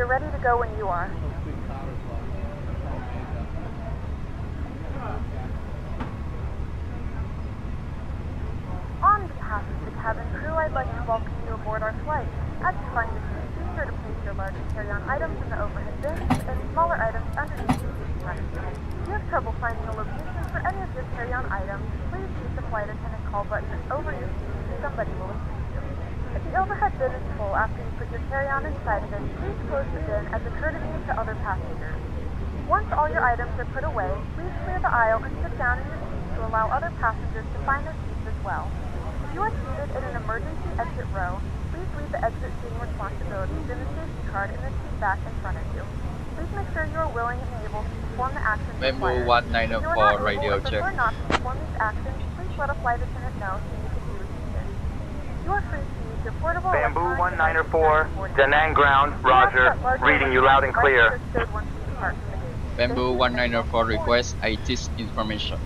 We are ready to go when you are. On behalf of the cabin crew, I'd like to welcome you aboard our flight. As you find your seat, be sure to place your larger carry-on items in the overhead bins and smaller items underneath the seat passenger. If you have trouble finding a location for any of your carry-on items, please use the flight attendant call button over your seat and somebody will assist you. If the overhead bin is full after you put your carry-on inside of it, please close the bin as a courtesy to other passengers. Once all your items are put away, please clear the aisle and sit down in your seat to allow other passengers to find their seats as well. If you are seated in an emergency exit row, please leave the exit seating responsibilities in the safety card in the seat back in front of you. Please make sure you are willing and able to perform the actions required. Bamboo 194 radio check. If you are not to perform these actions, please let a flight attendant know so you can be assisted. You are free to use your portable Bamboo 194, Da Nang ground, roger, reading you loud and clear. Bamboo 194 request ITIS information.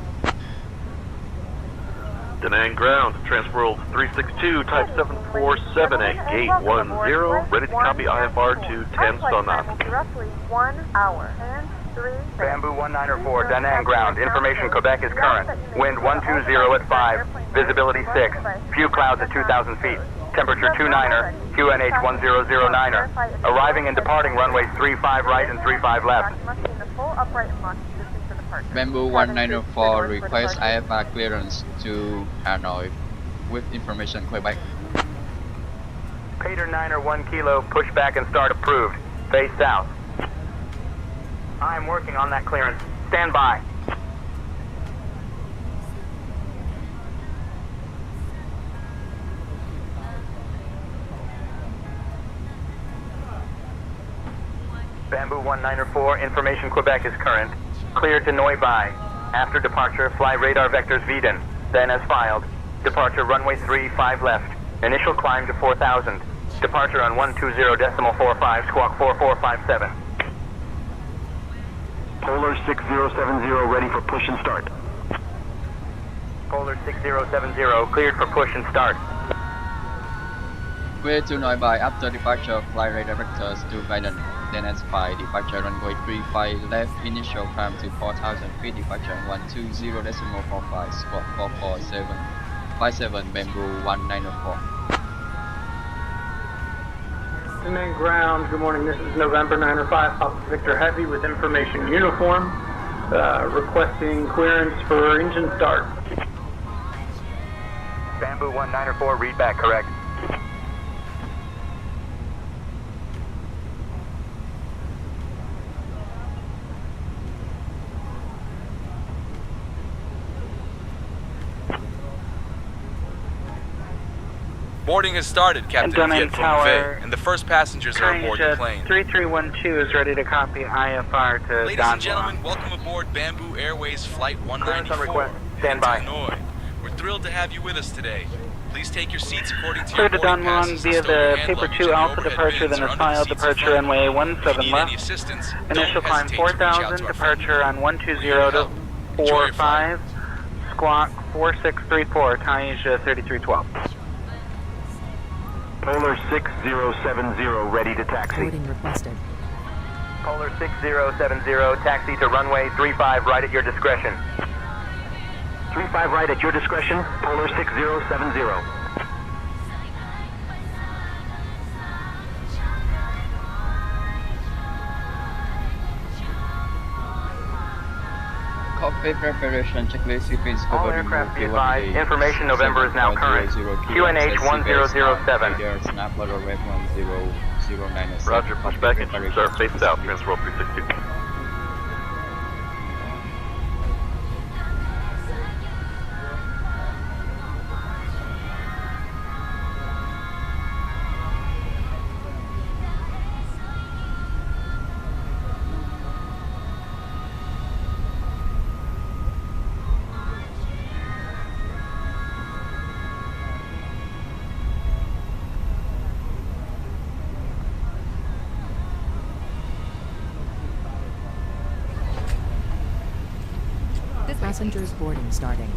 Da Nang ground, Transworld 362, type 747 at gate 10, ready to copy IFR to 10 Sonat. Roughly 1 hour and 3 Bamboo 194, Da Nang ground, information Quebec is current. Wind 120 at 5, visibility 6, few clouds at 2,000 feet. Temperature 29er, QNH 1009er. Arriving and departing runways 35 right and 35 left. Bamboo 194 request IFR clearance to Hanoi with information Quebec. Pater 9er 1 kilo, push back and start approved. Face south. I am working on that clearance. Stand by. Bamboo 194, information Quebec is current. Cleared to Noi Bai. After departure, fly radar vectors VVDN. Then as filed. Departure runway 35 left. Initial climb to 4,000. Departure on 120.45, squawk 4457. Polar 6070 ready for push and start. Polar 6070, cleared for push and start. Clear to Noi Bai after departure, fly radar vectors to Biden. Then as by departure runway 35 left, initial climb to 4,000 feet, departure 120.45, squawk 44757, Bamboo 194. Main ground, good morning, this is November 905, Papa Victor Heavy with information uniform, requesting clearance for engine start. Bamboo 194, read back correct. Boarding has started, Captain Viet from Vey, and the first passengers are aboard the plane. 3312 is ready to copy IFR to Ladies and gentlemen, welcome aboard Bamboo Airways Flight 194. Stand by. Hanoi. We're thrilled to have you with us today. Please take your seats according to Clear your to boarding Don passes via and stow your the hand paper luggage 2 in the Alpha overhead departure, bins then or as under the filed, seats departure in front. runway If you 17 need any left. assistance, Initial don't climb hesitate to reach out 4,000, to our departure on 120 Enjoy your 45, squawk 4634, Taija 3312. Polar 6070 ready to taxi. Boarding requested. Polar 6070, taxi to runway 35 right at your discretion. 35 right at your discretion, Polar 6070. Cockpit preparation checklist sequence All covered aircraft be advised, information November is now current. QNH 1007. Snap letter red 1009. Roger, push back and start face south, Transworld 362. Passengers boarding starting.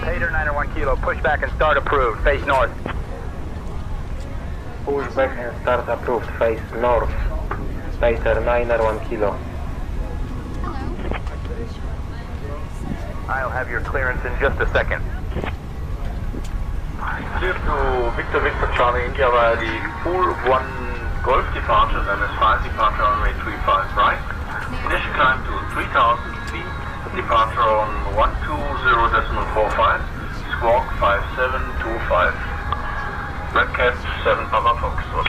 Hater 901 Kilo, pushback and start approved. Face north. Pushback and start approved. Face north. Pacer 901 Kilo. I'll have your clearance in just a second. Clear to Victor Victor Charlie India via the full 1 Golf departure, then is 5 departure on runway 35 right. Initial climb to 3,000 feet, departure on 120.45, squawk 5725. Red Cat 7 Papa Foxtrot.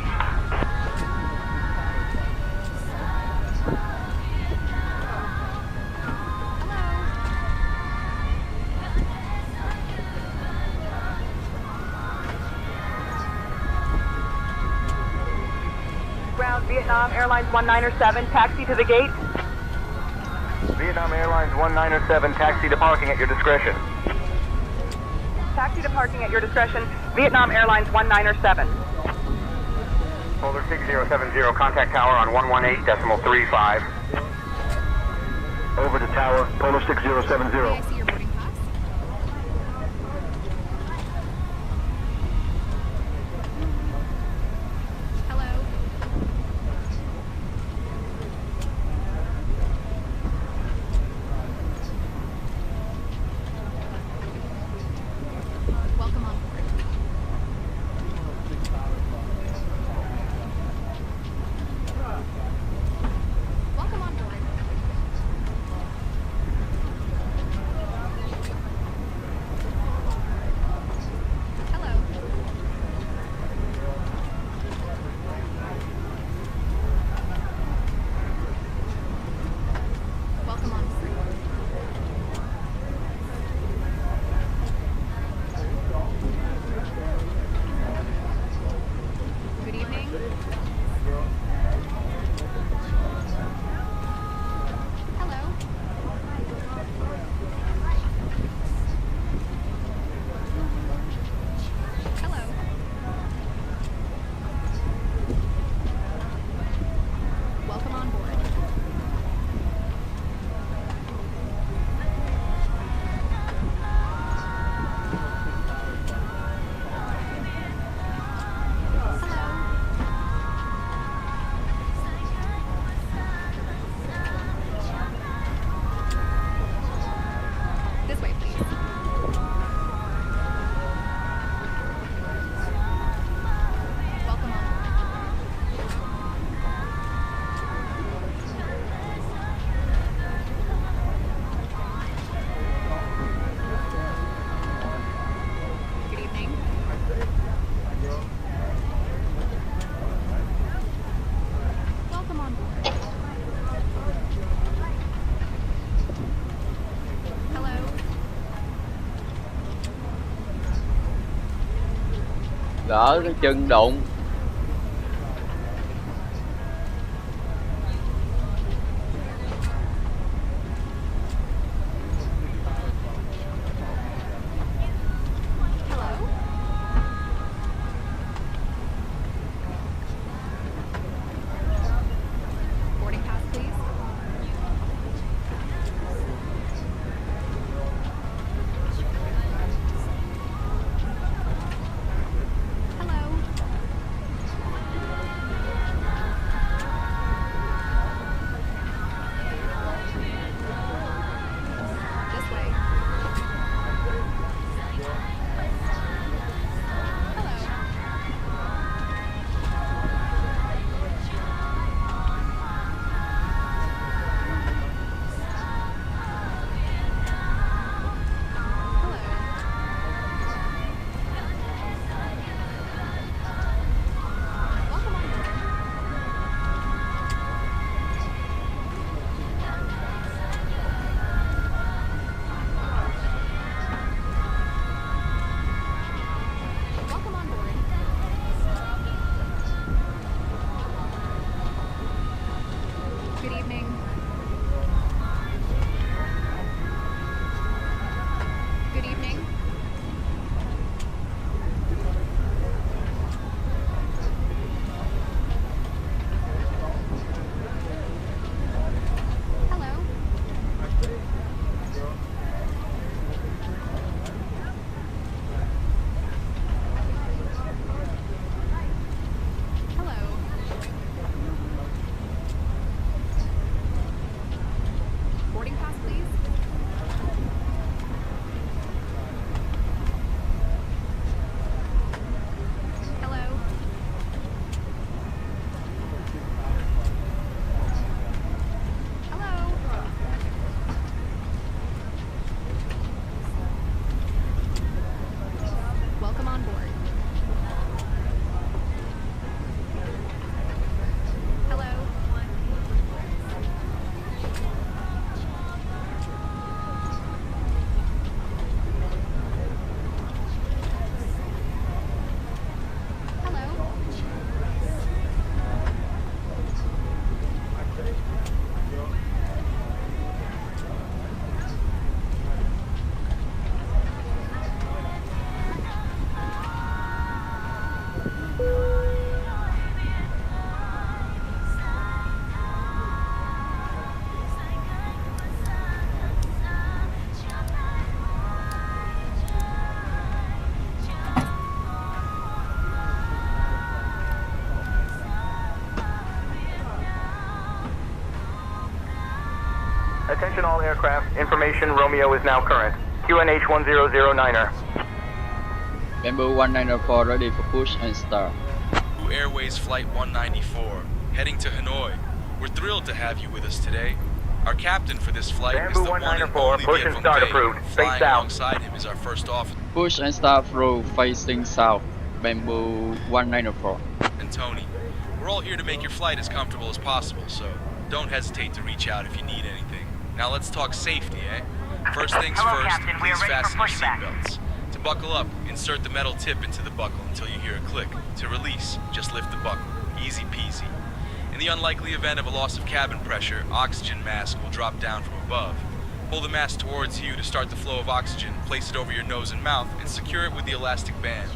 Ground Vietnam Airlines 197, taxi to the gate. Vietnam Airlines 197, taxi to parking at your discretion. Taxi to parking at your discretion. Vietnam Airlines 197. Polar 6070, contact tower on 118.35. Over the tower, Polar 6070. I see your boarding pass. Hello. Welcome on board. Welcome on board. Hello. Welcome on board. Good evening. Hello. Hello. Welcome on board. This way, please. Welcome on board. Good evening. Welcome on board. Hello. Lỡ cái chân đụng. Hello. Boarding pass, please. Hello. on board. Hello. Hello. Attention all aircraft. Information Romeo is now current. QNH 1009er. Bamboo 194 ready for push and start. Bamboo Airways Flight 194, heading to Hanoi. We're thrilled to have you with us today. Our captain for this flight Bamboo is the one and 194, only push and VVNB. start approved. Face Flying south. alongside him is our first officer, Push and start through facing south. Bamboo 194. and Tony. We're all here to make your flight as comfortable as possible, so don't hesitate to reach out if you need anything. Now let's talk safety, eh? First things Hello, first, Captain. We are please ready for fasten your pushback. seatbelts. To buckle up, insert the metal tip into the buckle until you hear a click. To release, just lift the buckle. Easy peasy. In the unlikely event of a loss of cabin pressure, oxygen mask will drop down from above. Pull the mask towards you to start the flow of oxygen, place it over your nose and mouth, and secure it with the elastic band.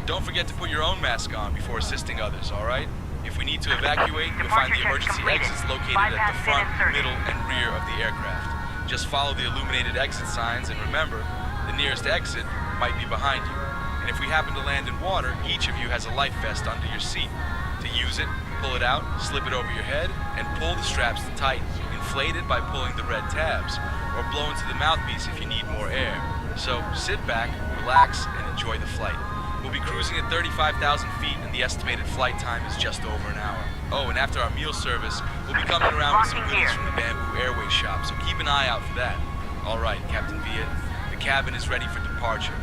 Don't forget to put your own mask on before assisting others, alright? If we need to evacuate, you'll find the emergency exits located at the front, middle, and rear of the aircraft. Just follow the illuminated exit signs, and remember, the nearest exit might be behind you. And if we happen to land in water, each of you has a life vest under your seat. To use it, pull it out, slip it over your head, and pull the straps to tighten. Inflate it by pulling the red tabs, or blow into the mouthpiece if you need more air. So sit back, relax, and enjoy the flight. We'll be cruising at 35,000 feet, and the estimated flight time is just over an hour. Oh, and after our meal service, we'll be coming around with some goodies from the Bamboo Airways shop, so keep an eye out for that. All right, Captain Viet, the cabin is ready for departure.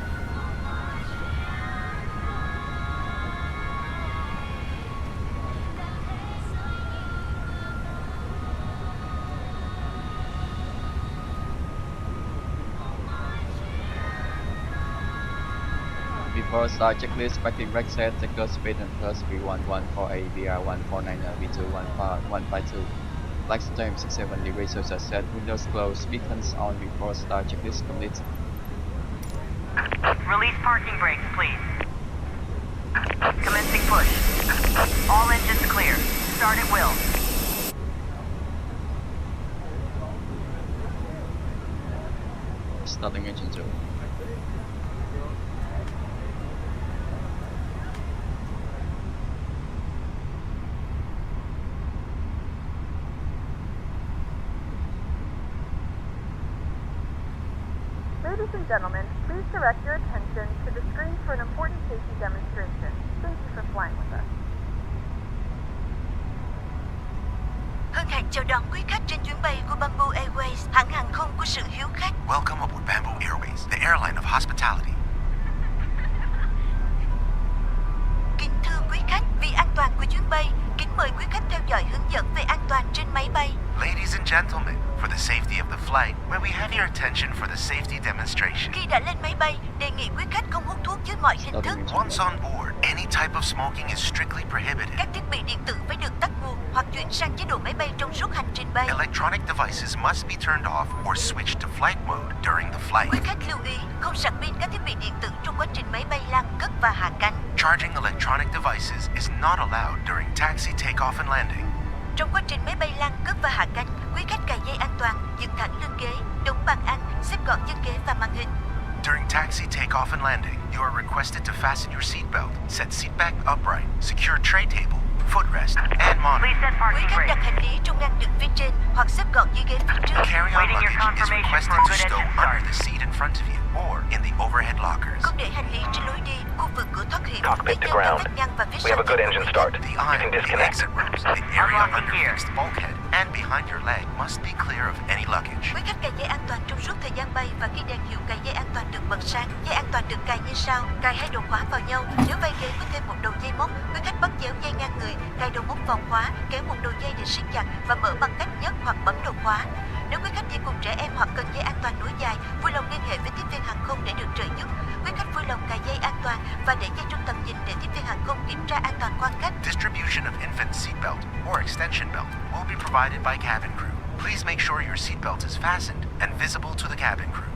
Before start checklist, packing rack set, takeoff speed and plus V114A, VR149, V215, Flight time 67 degrees Celsius set, windows closed, beacons on before start checklist complete. Release parking brakes, please. Commencing push. All engines clear. Start at will. Starting engine 2. Ladies and gentlemen, please direct your attention to the screen for an important safety demonstration. Thank you for flying with us. Hân hạnh chào đón quý khách trên chuyến bay của Bamboo Airways, hãng hàng không của sự hiếu khách. Welcome aboard Bamboo Airways, the airline of hospitality. Kính thưa quý khách, vì an toàn của chuyến bay, kính mời quý khách theo dõi hướng dẫn về an toàn trên máy bay. Ladies and gentlemen, for the safety of the flight, may we have your attention for the safety demonstration. Khi đã lên máy bay, đề nghị quý khách không hút thuốc dưới mọi hình thức. Once on board, any type of smoking is strictly prohibited. Các thiết bị điện tử phải được tắt nguồn hoặc chuyển sang chế độ máy bay trong suốt hành trình bay. Electronic devices must be turned off or switched to flight mode during the flight. Quý khách lưu ý, không sạc pin các thiết bị điện tử trong quá trình máy bay lan cất và hạ cánh. Charging electronic devices is not allowed during taxi, takeoff and landing. Trong quá trình máy bay lan cất và hạ cánh, quý khách cài dây an toàn, dựng thẳng lưng ghế, đóng bàn ăn, xếp gọn chân ghế và màn hình. During taxi, takeoff and landing, you are requested to fasten your seatbelt, set seat back upright, secure tray table, footrest, and monitor. Quý khách đặt hành lý trong ngăn đựng phía trên hoặc xếp gọn dưới ghế phía trước. Carry-on luggage is requested to stow under the seat in front of you or in the overhead lockers. Không để hành lý trên lối đi, khu vực cửa thoát hiểm, Cockpit to ground. We have a good engine start. You can disconnect. Exit rooms, the area under fixed bulkhead, and behind your leg must be clear of any luggage. Quý khách cài dây an toàn trong suốt thời gian bay và khi đèn hiệu cài dây an toàn được bật sáng, dây an toàn được cài như sau. Cài hai đầu khóa vào nhau. Nếu vai ghế có thêm một đầu dây móc, quý khách bắt chéo dây ngang người, cài đầu móc vào khóa, kéo một đầu dây để siết chặt và mở bằng cách nhấc hoặc bấm đầu khóa. Nếu quý khách đi cùng trẻ em hoặc cần dây an toàn nối dài, vui lòng liên hệ với tiếp viên hàng không để được trợ giúp. Quý khách vui lòng cài dây an toàn và để dây trong tầm nhìn để tiếp viên hàng không kiểm tra an toàn quan khách. Distribution of infant seatbelt or extension belt will be provided by cabin crew. Please make sure your seatbelt is fastened and visible to the cabin crew.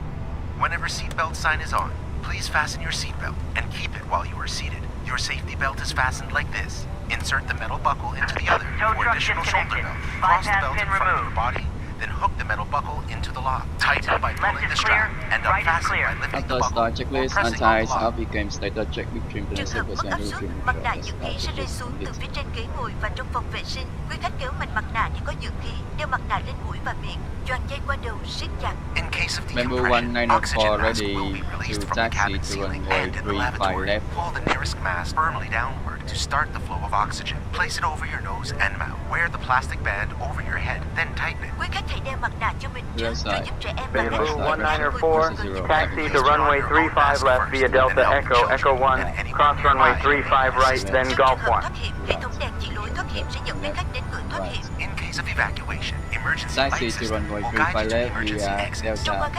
Whenever seatbelt sign is on, please fasten your seatbelt and keep it while you are seated. Your safety belt is fastened like this. Insert the metal buckle into the other for additional shoulder belt. Cross the belt in front of your body, then hook the metal buckle into the lock. Tighten by pulling the strap and unfasten by lifting the After buckle start or checklist, pressing on the anti-up lock. became status check between Trường hợp mất 10% áp suất, mặt nạ dưỡng khí sẽ rơi xuống từ phía trên ghế ngồi và trong phòng vệ sinh. Quý khách kéo mạnh mặt nạ để có dưỡng khí, đeo mặt nạ lên mũi và miệng, choàng dây qua đầu, siết chặt. In case of Bamboo decompression, 1904 oxygen mask ready will be released to from the taxi cabin to ceiling runway and in the 35 lavatory. left. Pull the nearest mask firmly downward to start the flow of oxygen. Place it over your nose and mouth. Wear the plastic band over your head, then tighten it. Quý khách hãy đeo mặt nạ cho mình trước, rồi giúp trẻ em và Bamboo trẻ em 1904, taxi to runway 35 left via Delta Echo 1, cross runway 35 right, then Golf 1. Hệ thống đèn chỉ lối thoát hiểm sẽ dẫn quý khách đến cửa thoát hiểm. In case of evacuation, emergency Taxi light to system runway will guide 35 you to left emergency via exits. Delta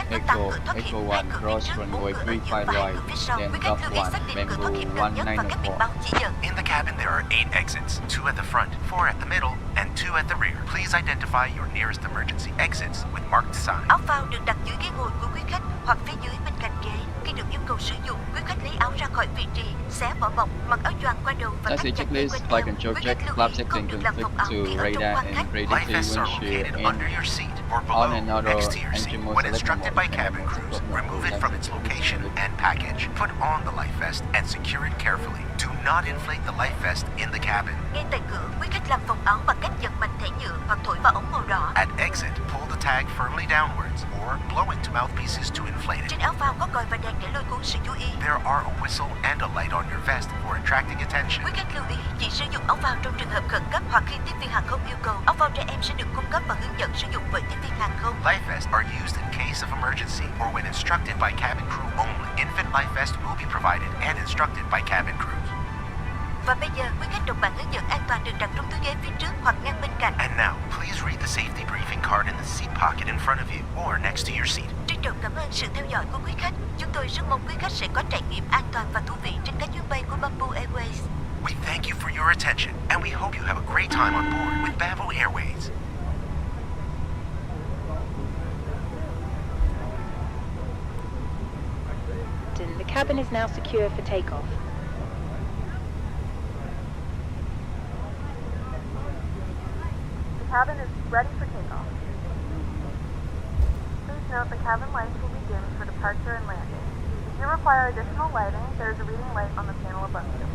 Echo 1 cross runway 35 right, then Golf 1, Bamboo 1904. In the cabin, there are 8 exits, 2 at the front, 4 at the middle, and 2 at the rear. Please identify your nearest emergency exits with marked signs. Áo phao được đặt dưới ghế ngồi của quý khách hoặc phía dưới bên cạnh ghế. Khi được yêu cầu sử dụng, quý khách lấy áo ra khỏi vị trí, xé vỏ bọc, mặc áo choàng qua đầu và Taxi thắt chặt dây checklist, quanh flight eo. control Quý check, khách lưu flap ý setting không được làm phòng conflict ảo khi to ở trong radar quan and khách. Life predictive vests are windshield located in under your seat or below, on and auto next to your seat. engine mode When select instructed mode by cabin crews, remove it from its location and package. Put on the life vest and secure it carefully. Do not inflate the life vest in the cabin. Ngay tại cửa, quý khách làm phòng áo bằng cách giật mạnh thẻ nhựa hoặc thổi vào ống màu đỏ. At exit, pull the tag firmly downwards or blow into mouthpieces to inflate it. Trên áo phao có còi và đèn để lôi cuốn sự chú ý. There are a whistle and a light on your vest for attracting attention. Quý khách lưu ý chỉ sử dụng áo phao trong trường hợp khẩn cấp hoặc khi tiếp viên hàng không yêu cầu. Áo phao trẻ em sẽ được cung cấp và hướng dẫn sử dụng bởi tiếp viên hàng không. Life vests are used in case of emergency or when instructed by cabin crew only. Infant life vest will be provided and instructed by cabin crews. Và bây giờ, quý khách đọc bản hướng dẫn an toàn được đặt trong túi ghế phía trước hoặc ngang bên cạnh. And now, please read the safety briefing card in the seat pocket in front of you or next to your seat. Trân trọng cảm ơn sự theo dõi của quý khách. Chúng tôi rất mong quý khách sẽ có trải nghiệm an toàn và thú vị trên các chuyến bay của Bamboo Airways. We thank you for your attention and we hope you have a great time on board with Bamboo Airways. The cabin is now secure for takeoff. The cabin is ready for takeoff. Please note the cabin lights will be dimmed for departure and landing. If you require additional lighting, there is a reading light on the panel above you.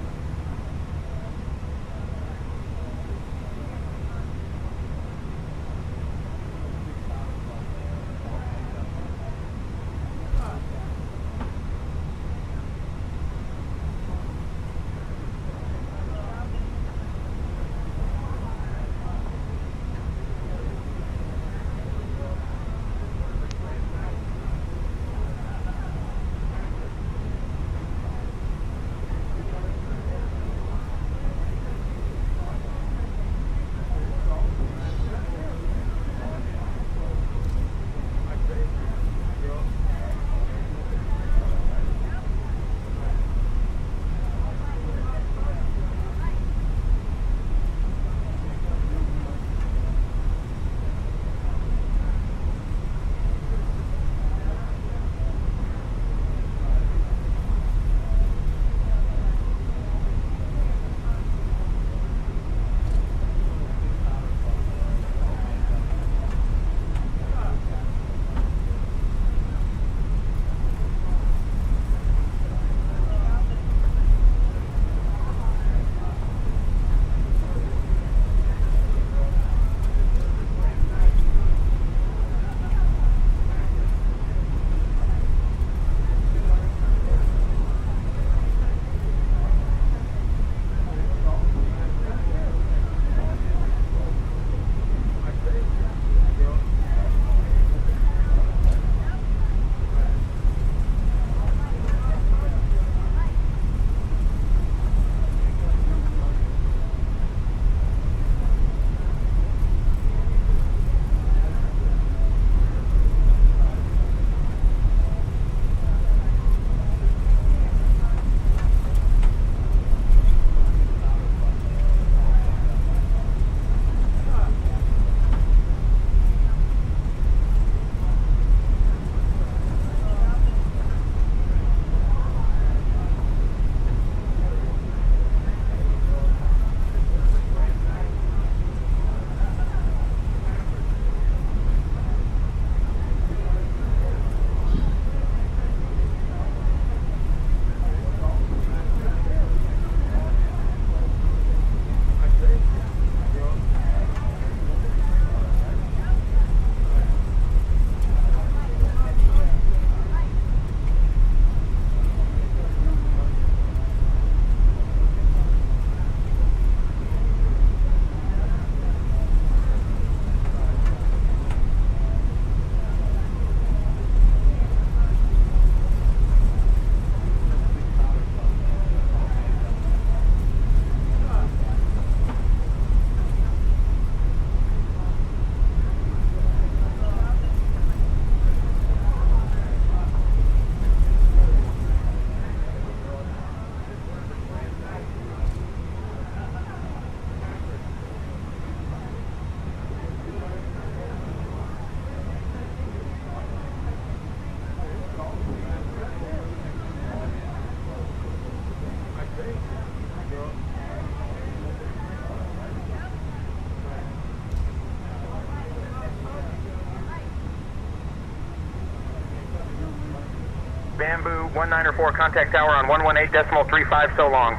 Bamboo 1904, contact tower on 118.35 so long.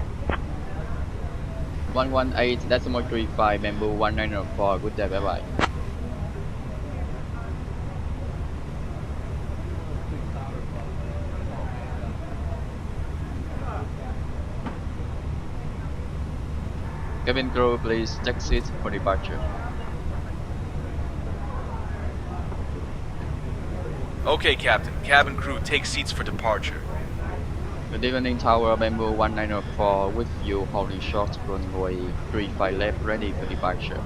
118.35 Bamboo 1904. Good day, bye bye. Cabin crew, please check seats for departure. Okay, Captain. Cabin crew, take seats for departure. Good evening, Tower Bamboo 1904 with you holding short runway 35 left, ready for departure.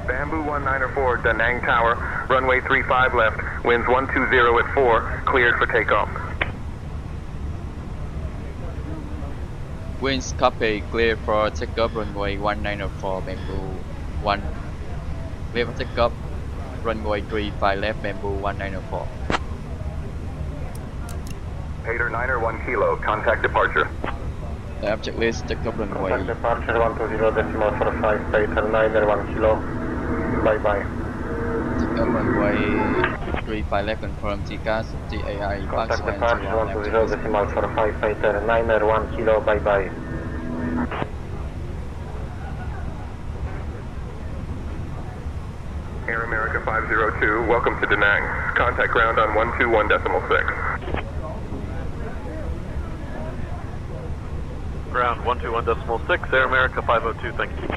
Bamboo 1904, Da Nang Tower, runway 35 left, winds 120 at 4, cleared for takeoff. Winds copy, clear for takeoff runway 1904 Bamboo 1. Clear for takeoff runway 35 left Bamboo 1904. Pater 901 Kilo, contact departure. The object list takeoff runway. Contact departure 120.45, Pater 901 Kilo. Bye bye. Takeoff runway 35 left confirm TCAS, TAI, Contact Parks departure 120.45, Pater 901 Kilo. Bye bye. Air America 502, welcome to Da Nang. Contact ground on 121.6. Ground 121.6, Air America 502, thank you.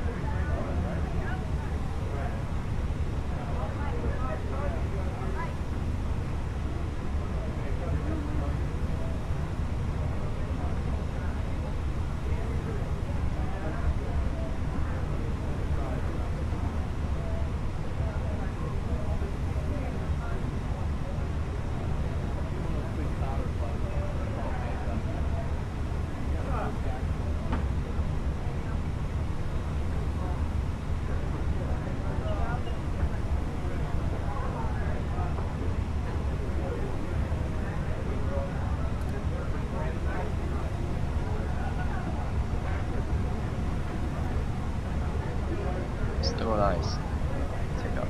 Stabilize. Take off.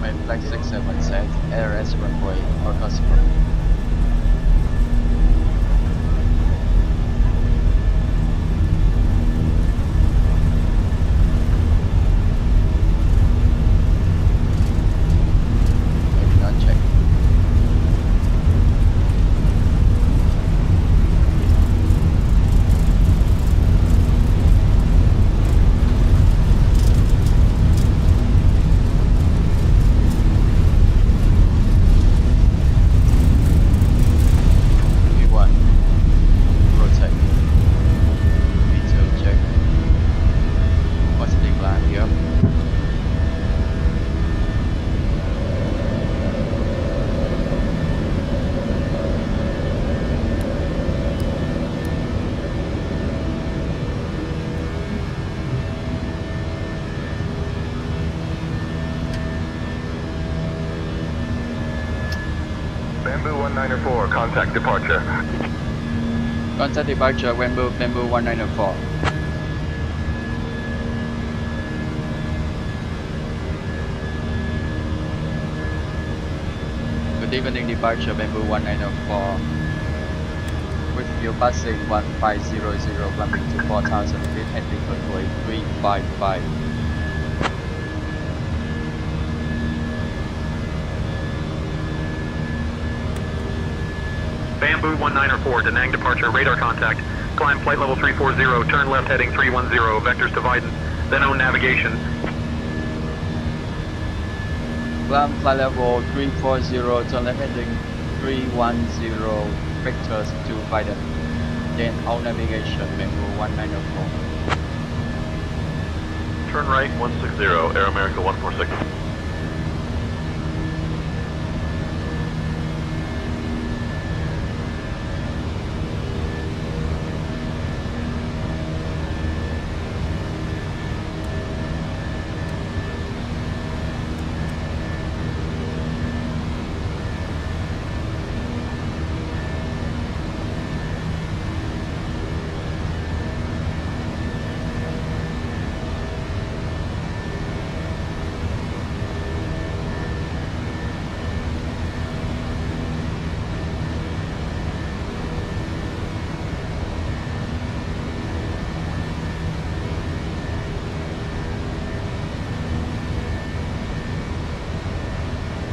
Main flight 67 set, ARS runway, or customer. Bamboo 1904, contact departure. Contact departure, Bamboo 1904. Good evening, departure Bamboo 1904. With you passing 1500, climbing to 4000 feet, heading runway 355. Bamboo 1904, Da Nang departure, radar contact. Climb flight level 340, turn left heading 310, vectors to Vidin, then own navigation. Climb flight level 340, turn left heading 310, vectors to Vidin, then own navigation, Bamboo 1904. Turn right 160, Air America 146.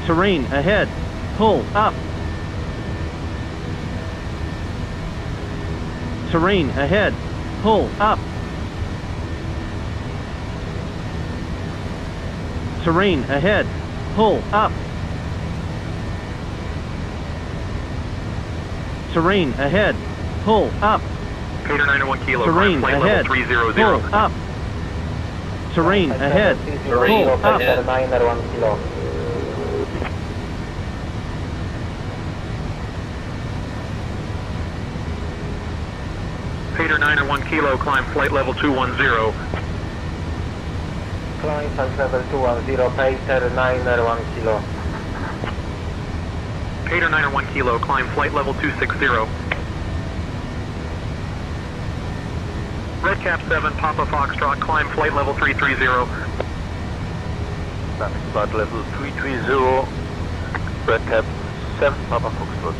Terrain ahead. Pull up. Terrain ahead. Pull up. Terrain ahead. Pull up. Terrain ahead. Pull up. Peter 901 Kilo, Terrain flight ahead. level 300. Pull up. Terrain ahead. Pull up. 901 Kilo. Peter 901 Kilo, climb flight level 210. Climb flight level 210, Peter 901 Kilo. Peter 901 Kilo, climb flight level 260. Red Cap 7, Papa Foxtrot, climb flight level 330. Climbing flight level 330, Red Cap 7, Papa Foxtrot.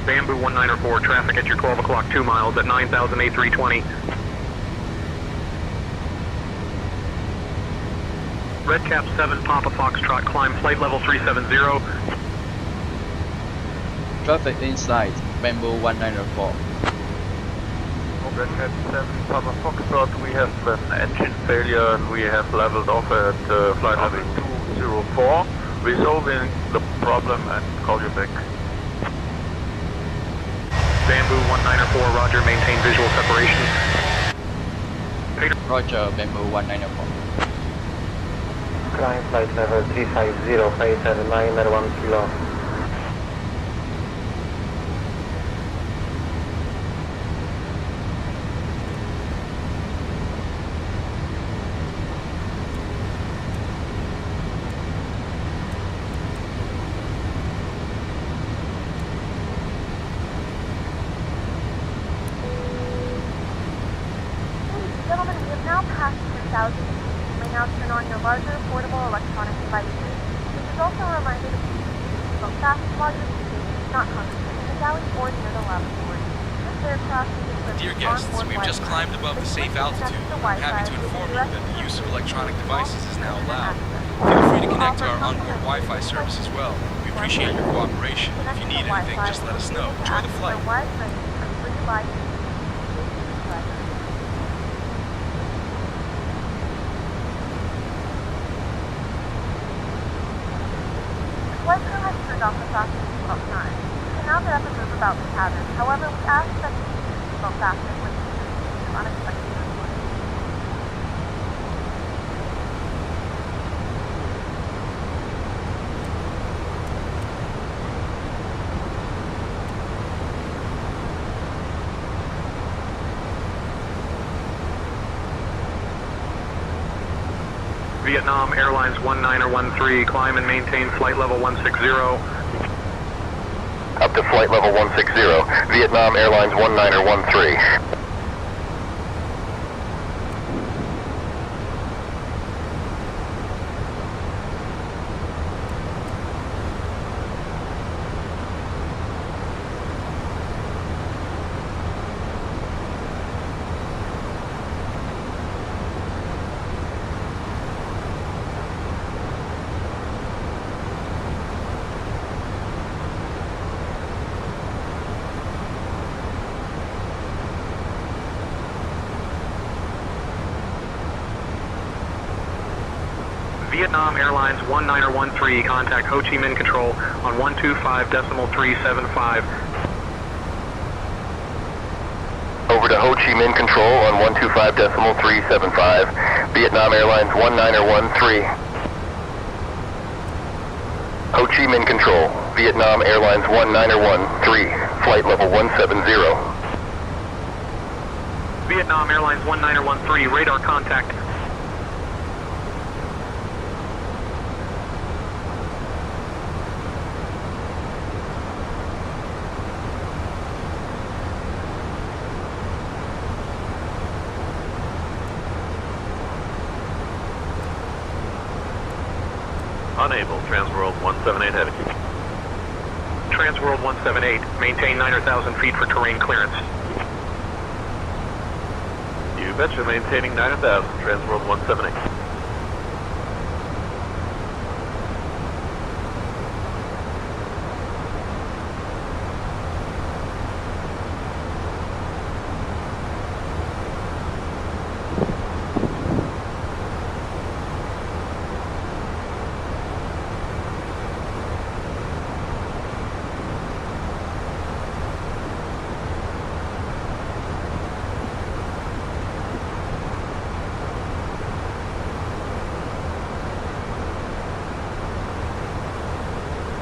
Bamboo 194, traffic at your 12 o'clock 2 miles at 9,000 A320. Red Cap 7, Papa Foxtrot, climb flight level 370. Traffic inside, Bamboo 1904. Red Cap 7, Papa Foxtrot, we have an engine failure and we have leveled off at flight level 204. Resolving the problem and call you back. Bamboo 194, roger, maintain visual separation. Roger, Bamboo 1904. Climb flight level 350, Peter 901 Kilo. Gentlemen, we have now passed 2,000 feet. You may now turn on your larger portable electronic devices. This is also a reminder to please keep fast while you're speaking, not concentrate in the galley or near the lavatory. This aircraft is equipped Dear with guests, onboard we've just Wi-Fi. climbed above the safe If you wish to altitude. connect to I'm happy to Wi-Fi, inform you direct that the use of electronic to devices is now allowed. access. Feel free to connect to Offer our onboard complimentary Wi-Fi service as well. We Wi-Fi. appreciate your cooperation. If you need anything, Wi-Fi just let us know. will be Enjoy the accessed flight. by a wide range of free live devices. Flight crew has turned off the fasten seatbelt sign. You can now get up and move about the cabin. However, we ask that you keep your seatbelt fastened when you receive unexpected turbulence. Vietnam Airlines 1913, climb and maintain flight level 160. Up to flight level 160, Vietnam Airlines 1913. Vietnam Airlines 1913, contact Ho Chi Minh Control on 125.375. Over to Ho Chi Minh Control on 125.375, Vietnam Airlines 1913. Ho Chi Minh Control, Vietnam Airlines 1913, flight level 170. Vietnam Airlines 1913, radar contact. Unable, Transworld 178 heavy. Transworld 178, maintain 9,000 feet for terrain clearance. You dispatcher maintaining 9000, Transworld 178.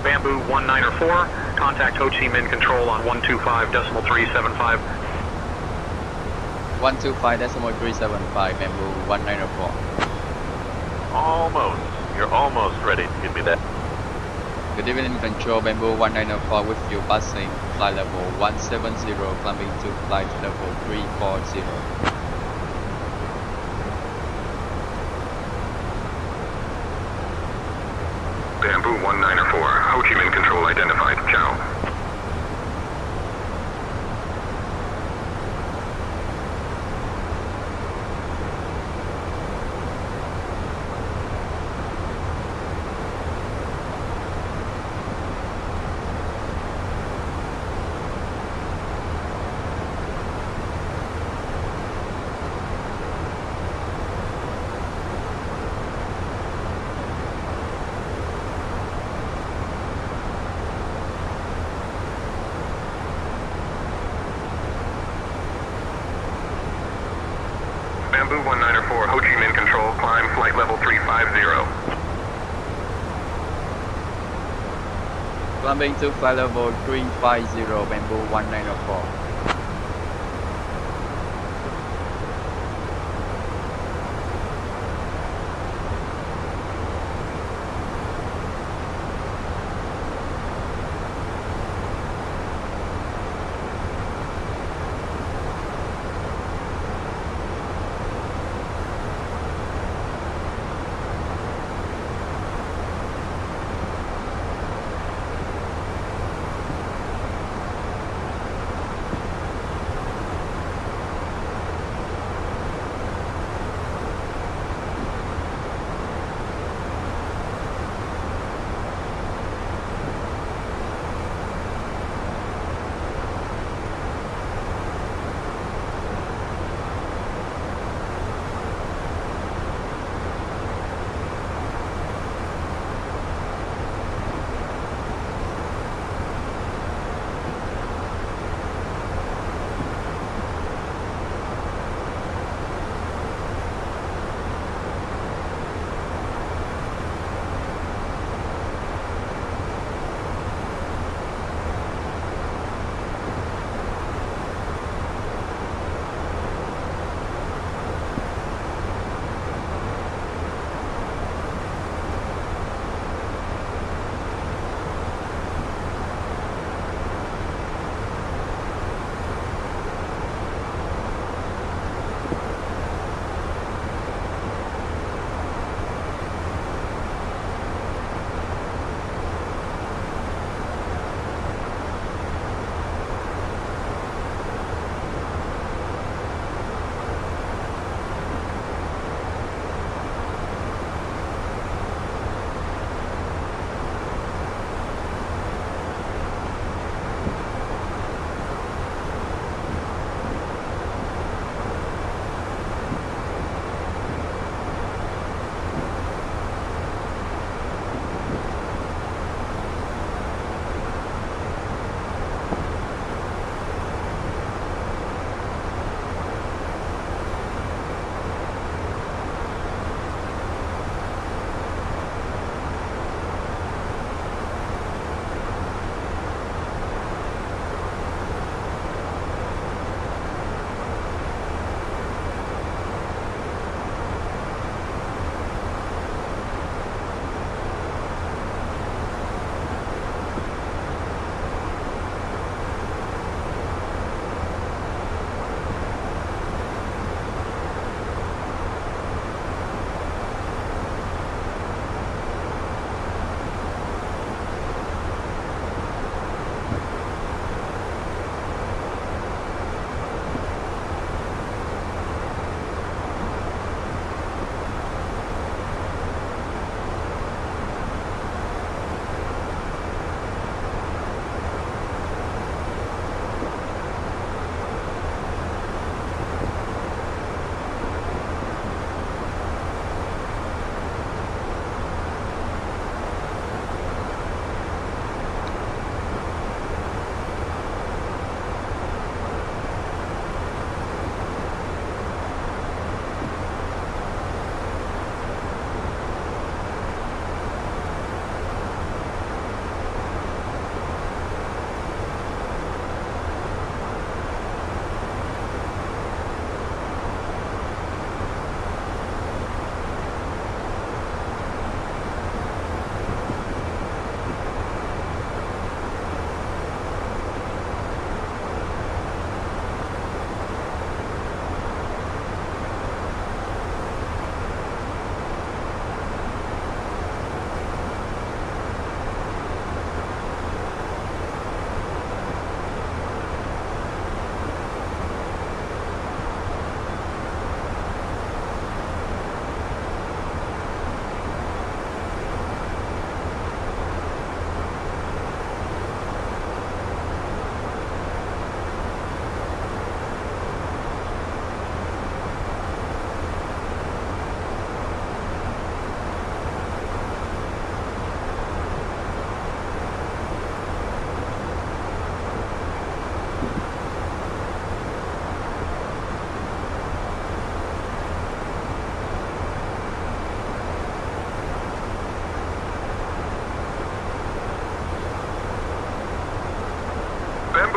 Bamboo 194, contact Ho Chi Minh Control on 125.375. 125.375, Bamboo 194. Almost. You're almost ready to give me that. Good evening, Control, Bamboo 194 with you passing flight level 170, climbing to flight level 340. Bamboo 194, Ho Chi Minh Control identified. Ciao. Bamboo 194, Ho Chi Minh Control, climb flight level 350. Climbing to flight level 350, Bamboo 194.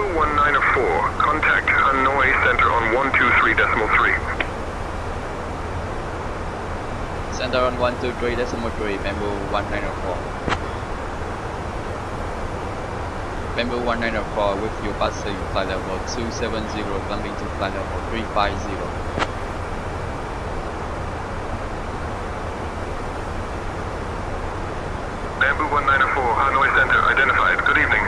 Bamboo 194, contact Hanoi Center on 123.3. Center on 123.3, Bamboo 1904. Bamboo 1904 with you passing flight level 270, climbing to flight level 350. Bamboo 194, Hanoi Center, identified. Good evening.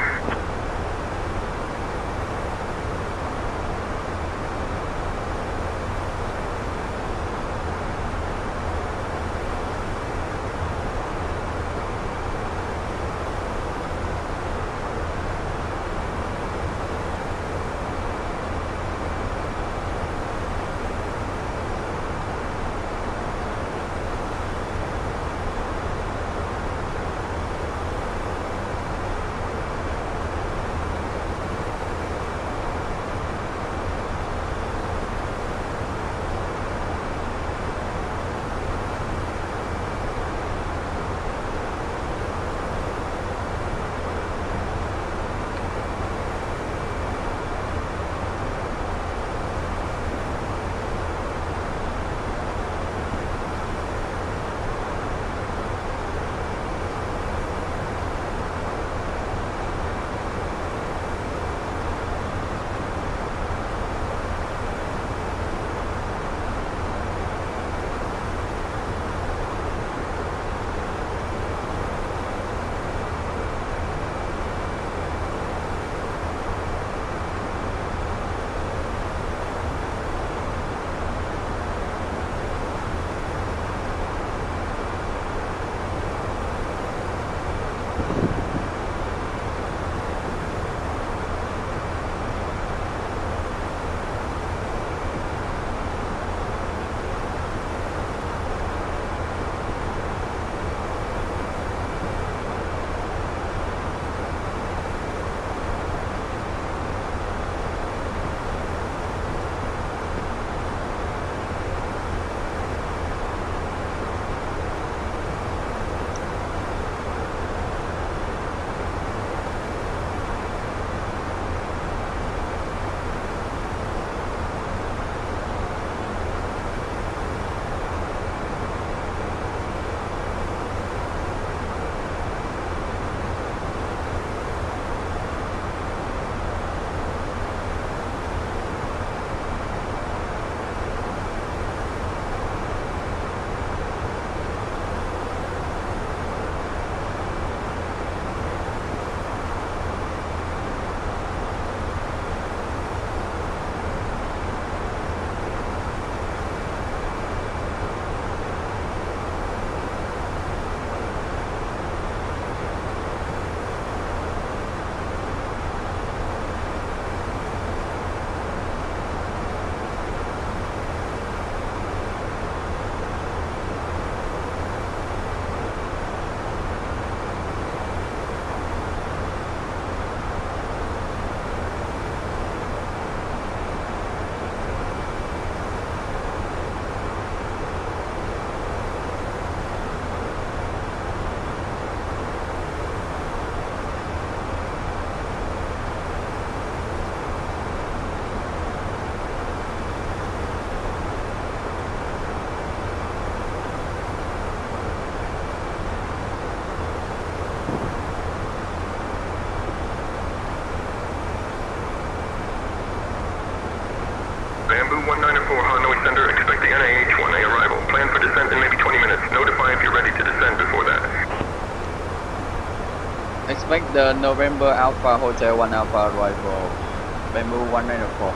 Bamboo 194, Hanoi Center, expect the NIH 1A arrival. Plan for descent in maybe 20 minutes. Notify if you're ready to descend before that. Expect the November Alpha Hotel 1 Alpha arrival. Bamboo 194.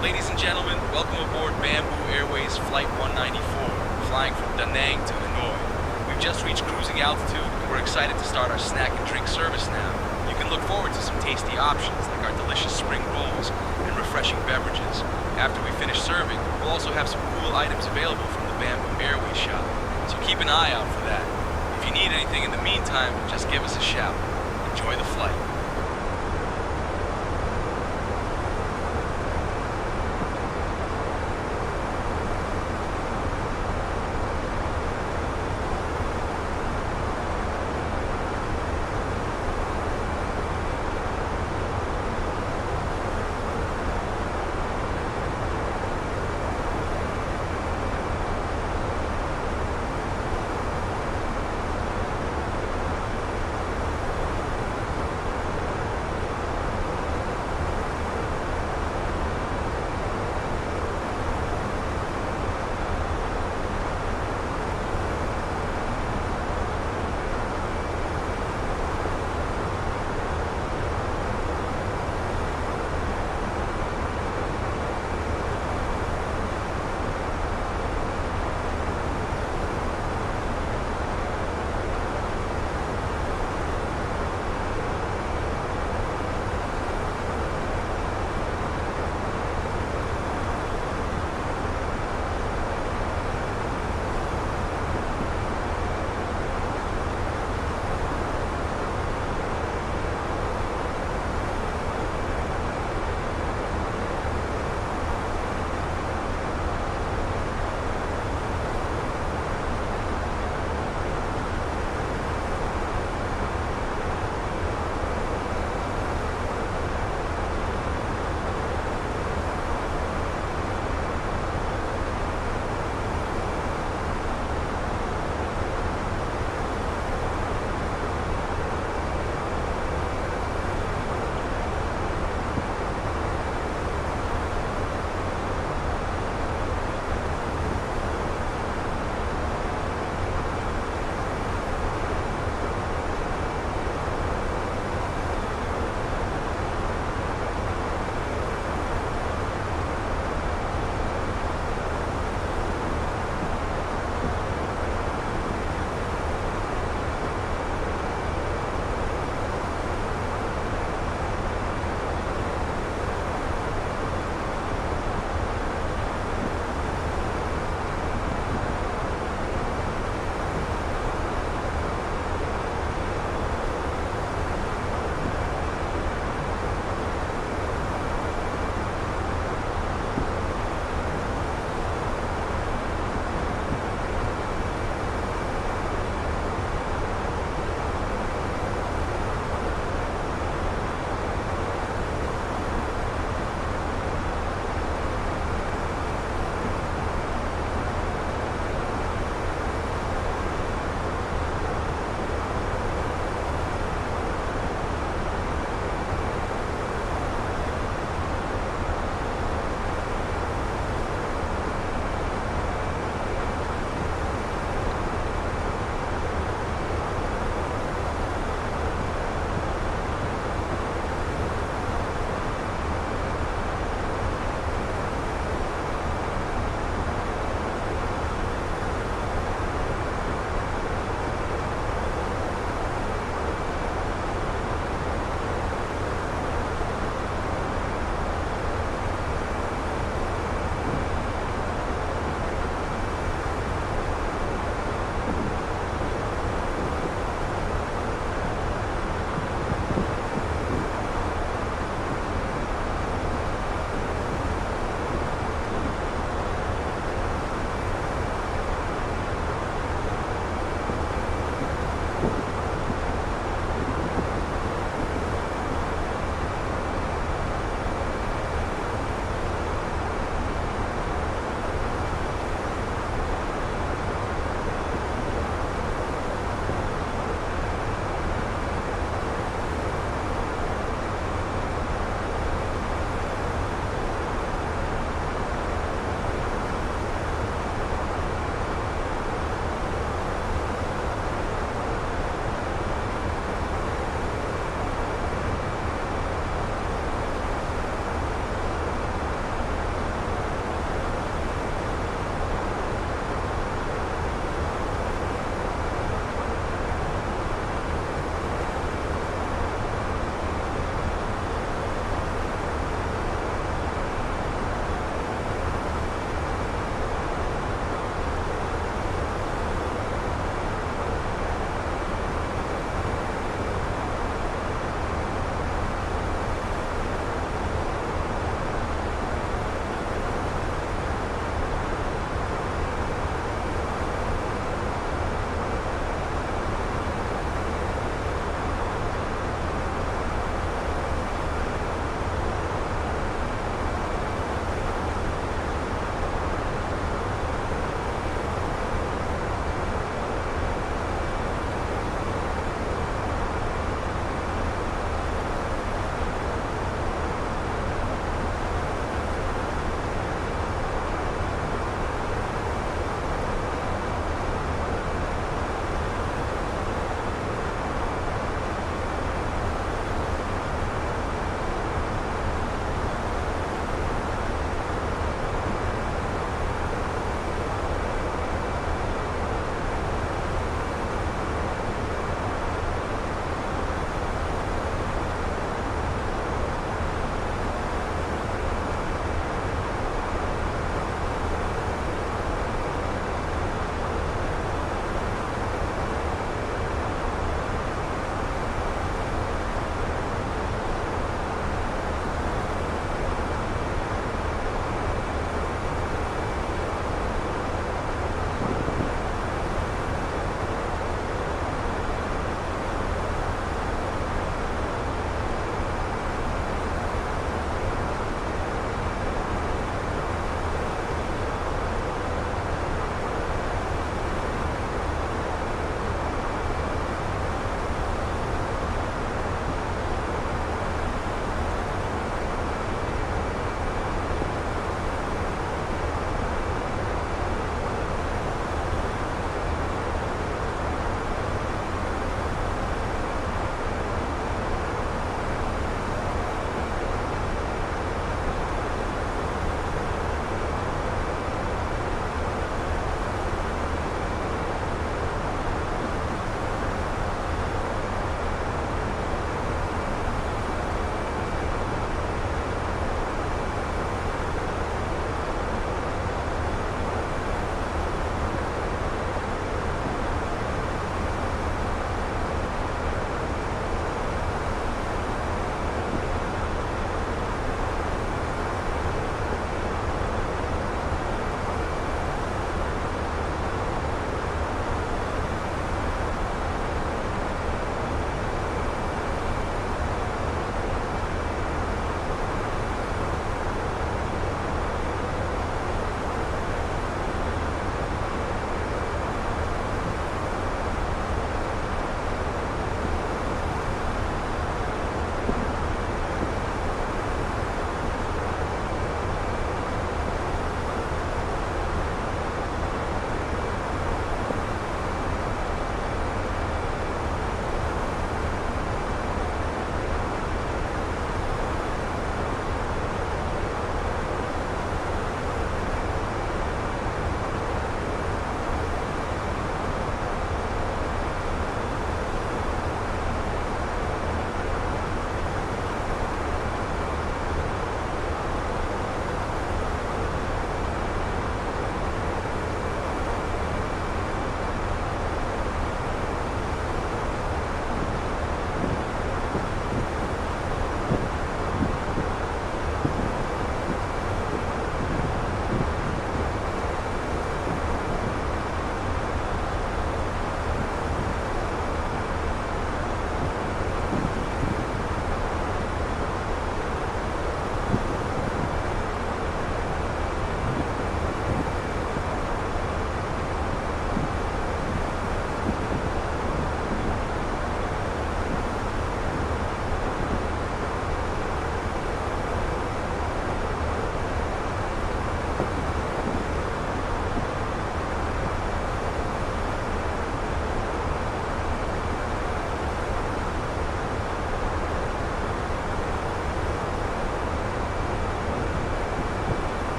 Ladies and gentlemen, welcome aboard Bamboo Airways Flight 194, flying from Da Nang to Hanoi. We've just reached cruising altitude, and we're excited to start our snack and drink service now. You can look forward to some tasty options like our delicious spring rolls and refreshing beverages. After we finish serving, we'll also have some cool items available from the Bamboo Airways shop, so keep an eye out for that. If you need anything in the meantime, just give us a shout. Enjoy the flight.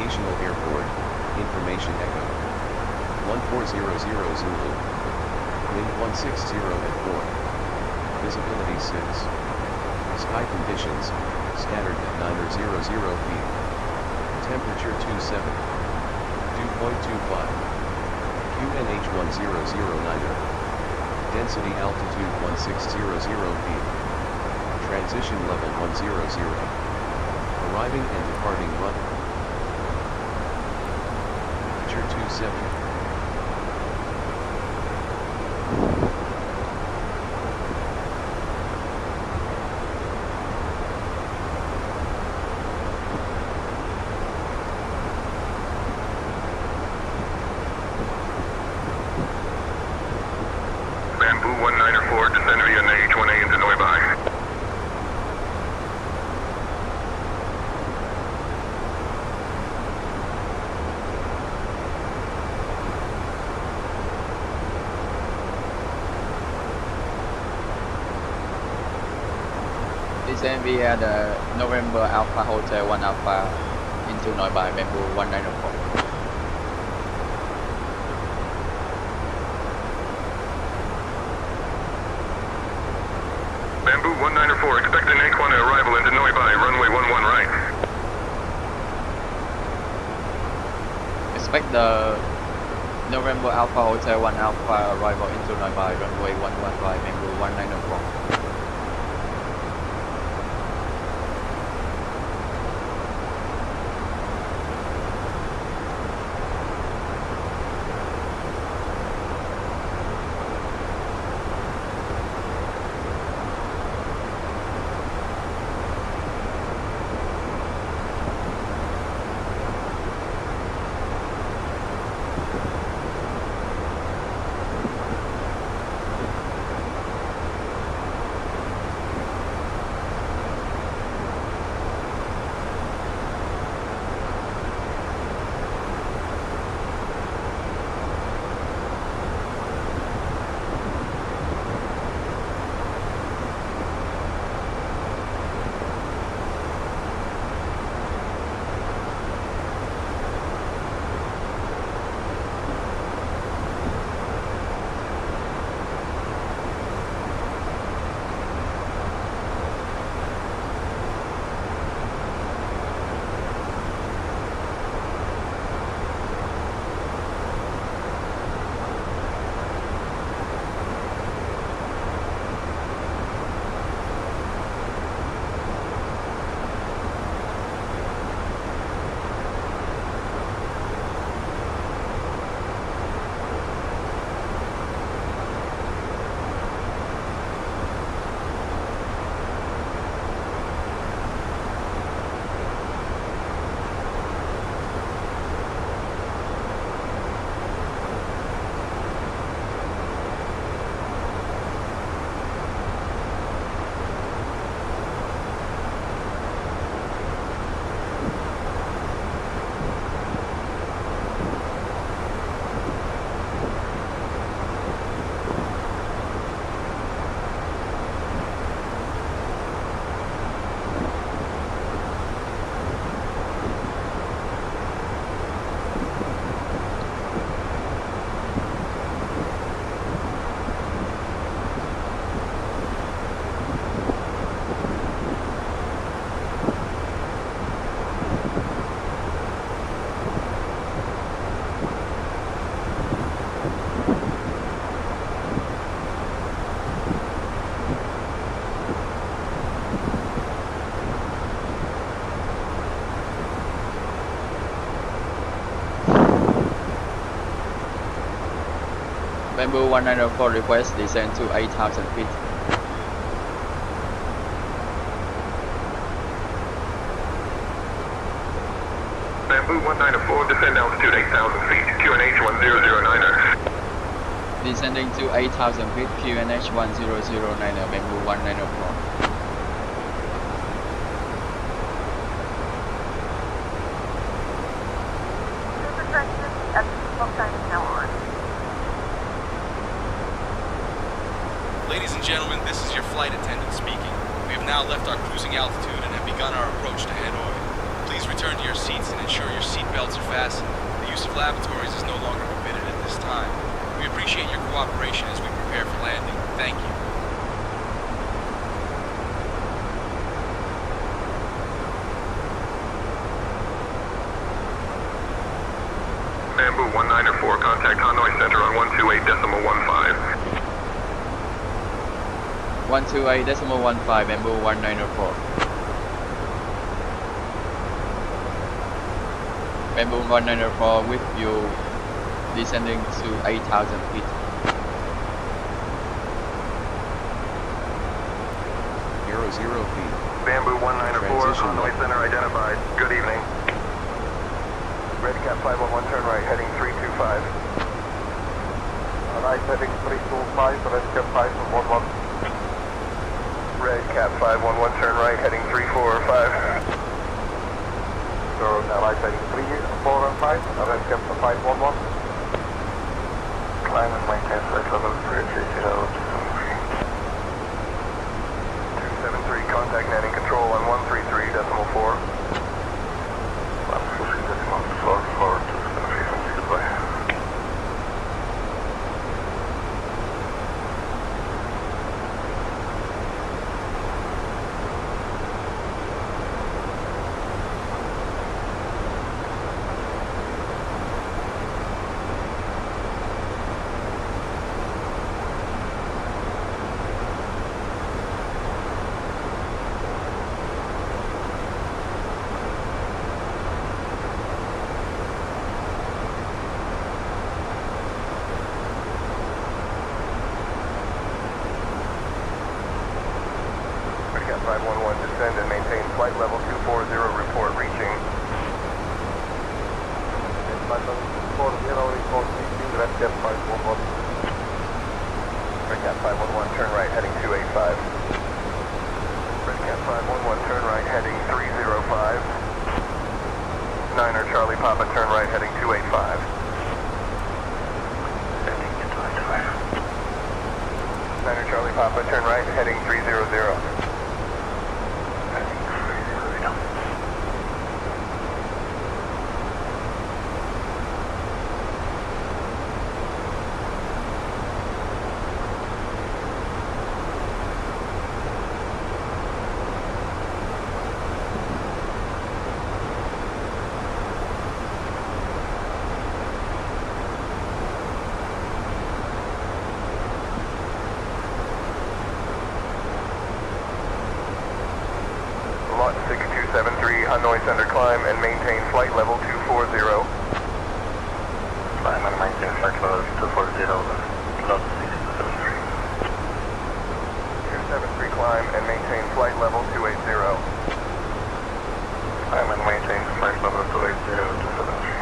Navigational Airport, Information Echo. 1400 Zulu. Wind 160 at 4. Visibility 6. Sky conditions, scattered at 900 feet. Temperature 27. Dew point 25. QNH 1009. Density altitude 1600 feet. Transition level 100. Arriving and departing runway. Temperature 27. Bamboo 194, descend via H1A into Neubai. Descend via the November Alpha Hotel 1 Alpha into Neubai, Bamboo 194. Bamboo 194, expect an H1 arrival into Neubai, runway 11 right. Expect the November Alpha Hotel 1 Alpha arrival into Neubai, runway 11 right, Bamboo 194. Bamboo 194 request descend to 8,000 feet. Bamboo 194, descend altitude 8,000 feet, QNH 1009er. Descending to 8,000 feet, QNH 1009er, Bamboo 194. Ladies and gentlemen, this is your flight attendant speaking. We have now left our cruising altitude and have begun our approach to head oil. Please return to your seats and ensure your seatbelt fastened. The use of lavatories is no longer permitted at this time. We appreciate your cooperation as we prepare for landing. Thank you. Bamboo 194, contact Hanoi Center on 128.15. 128.15, Bamboo 1904. Bamboo 1904 with you descending to 8,000 feet. Aero 0 feet. Bamboo 194, Transition Hanoi level. Center identified. Good evening. Red Cap 511, turn right, heading 325. Right heading 325, Red Cap 511. Red Cap 511, turn right, heading 345. So right heading 3, 4 and 5, Red Cap 511. Climb and maintain flight level 330. 273, contact landing control on 133.4. 133.44 to frequency, goodbye. Red Cap 511, descend and maintain flight level 240, report reaching. Flight level 240, report reaching Red Cap 511. Red Cap 511, turn right, heading 285. Red Cap 511, turn right, heading 305. Niner Charlie Papa, turn right, heading 285. Niner Charlie Papa, turn right, heading 300. Lot 6273, Hanoi Center, climb and maintain flight level 240. Climb and maintain flight level 240, Lot 6273. 273, climb and maintain flight level 280. Climb and maintain flight level 280 to 73.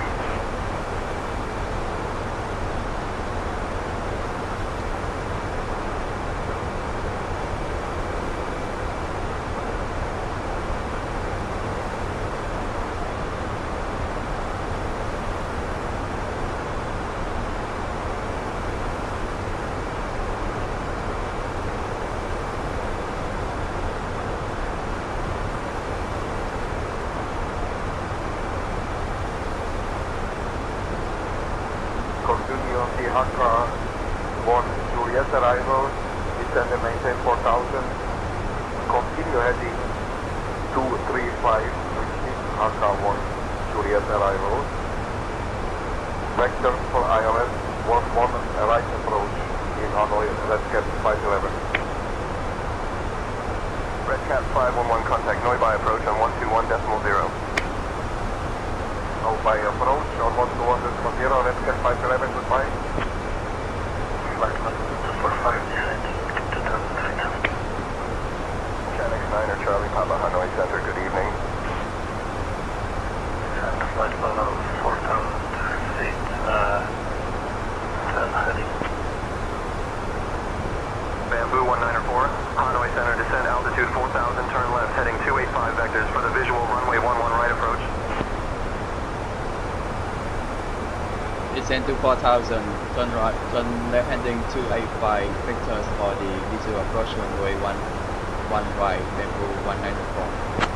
Continue on the Accra 1 Juliet arrival, descend and maintain 4000. Continue heading 235, reaching Accra 1 Juliet arrival. Vector for ILS 11, right approach in Hanoi, Red Cap 511. Red Cap 511, contact Noi by approach on 121.0. Now by approach on 121.0, Red Cap 511, goodbye. Flight level 245, descending to 2003. Mechanics 9 or Charlie Papa, Hanoi Center, good evening. And flight level 4000 feet, 10 heading. Bamboo 194, Hanoi Center, descend altitude 4000, turn left, heading 285 vectors for the visual runway 11 right approach. Descend to 4,000, turn right, turn left heading 285 vectors for the visual approach runway 11 right, Bamboo 194. 194,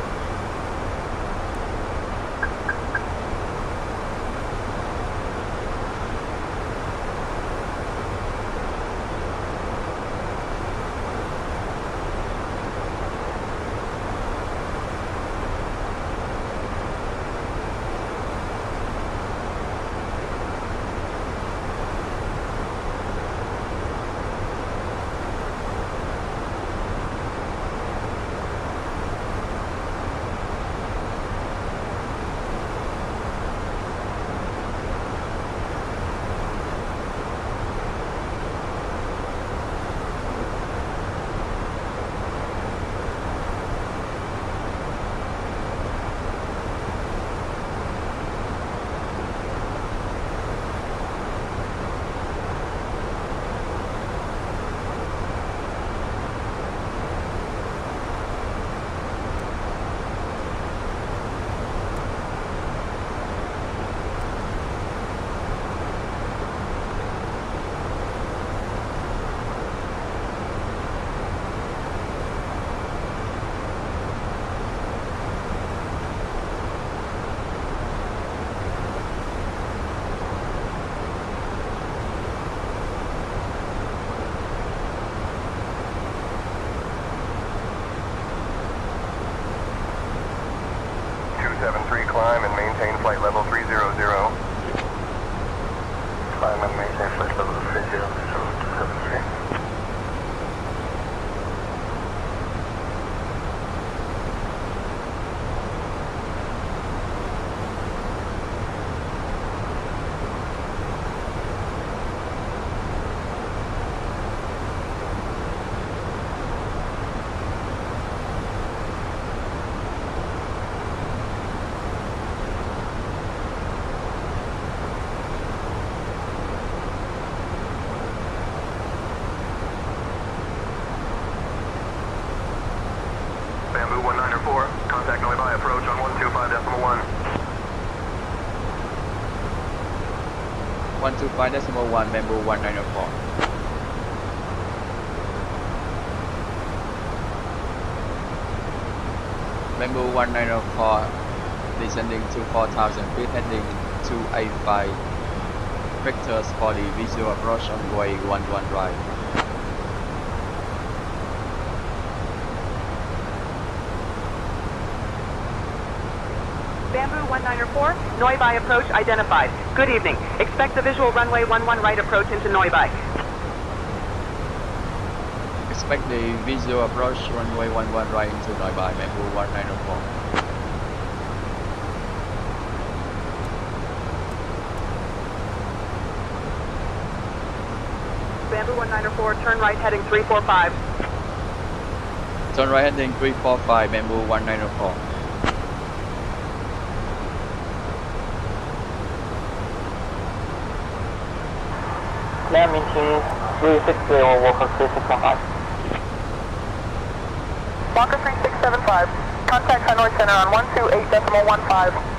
373, climb and maintain flight level 300. Climb and maintain flight level 300, 273. Bamboo 194, contact Noibai approach on 125.1. 125.1 Bamboo 194. Bamboo 194 descending to 4,000 feet heading to A5 vectors for the visual approach on runway 11 right. Bamboo 194, Noibai approach identified. Good evening. Expect the visual runway 11 right approach into Noibai. Expect the visual approach runway 11 right into Noibai, Bamboo 194. Bamboo 194, turn right heading 345. Turn right heading 345, Bamboo 194. Now maintain 360, Walker 3615. Walker 3675, contact Hanoi Center on 128.15.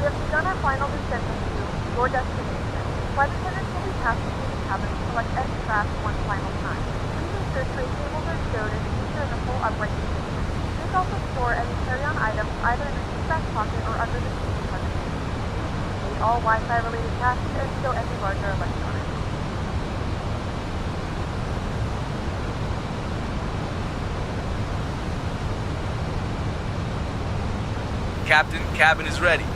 We have begun our final descent into your destination. Flight attendants will be passing through the cabin to select any craft one final time. Please ensure tray tables are stowed and seats are in a full upright position. Please also store any carry-on items either in the seat back pocket or under the seat in front of you. Please all Wi-Fi related caches and stow any larger electronics. Captain, cabin is ready.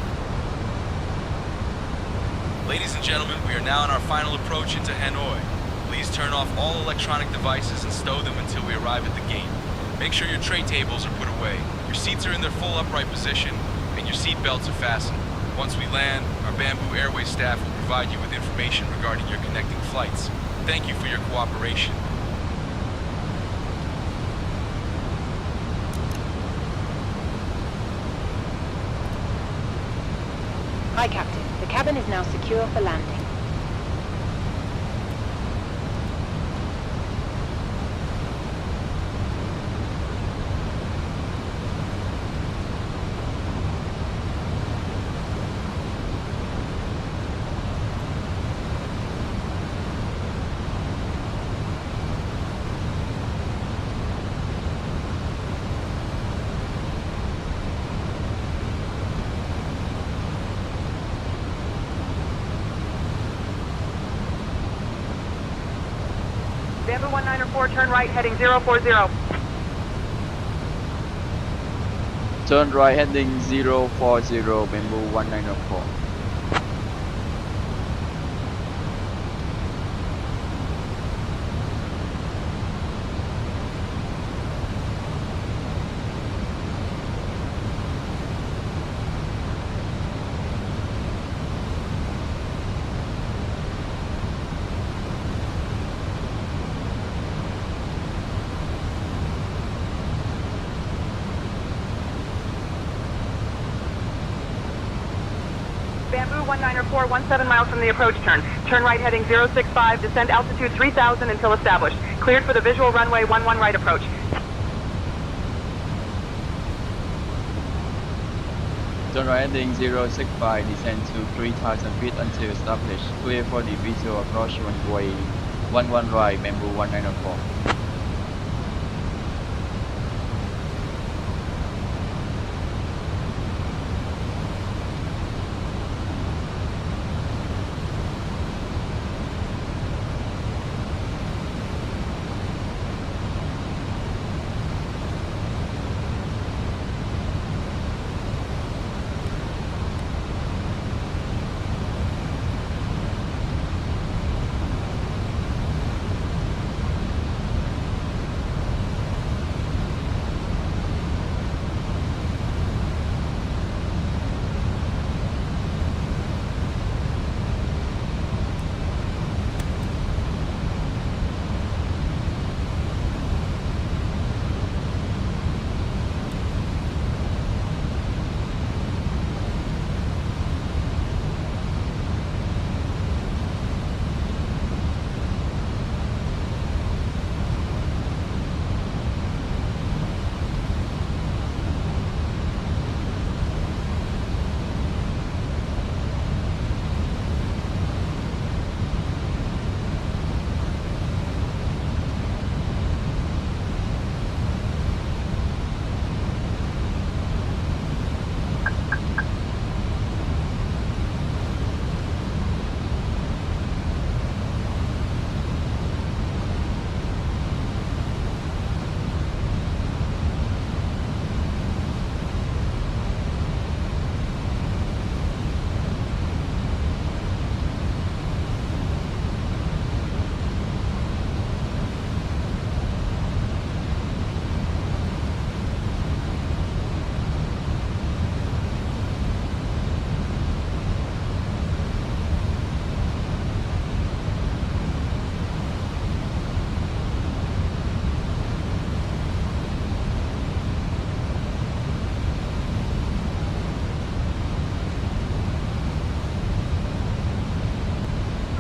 Ladies and gentlemen, we are now on our final approach into Hanoi. Please turn off all electronic devices and stow them until we arrive at the gate. Make sure your tray tables are put away, your seats are in their full upright position, and your seat belts are fastened. Once we land, our Bamboo Airways staff will provide you with information regarding your connecting flights. Thank you for your cooperation. Hi, Captain. The cabin is now secure for landing. Bamboo 194, turn right heading 040. Turn right heading 040 Bamboo 1904. Bamboo 1904, 17 miles from the approach turn. Turn right heading 065, descend altitude 3000 until established. Cleared for the visual runway 11 right approach. Turn right heading 065, descend to 3000 feet until established. Clear for the visual approach runway 11 right, Bamboo 1904.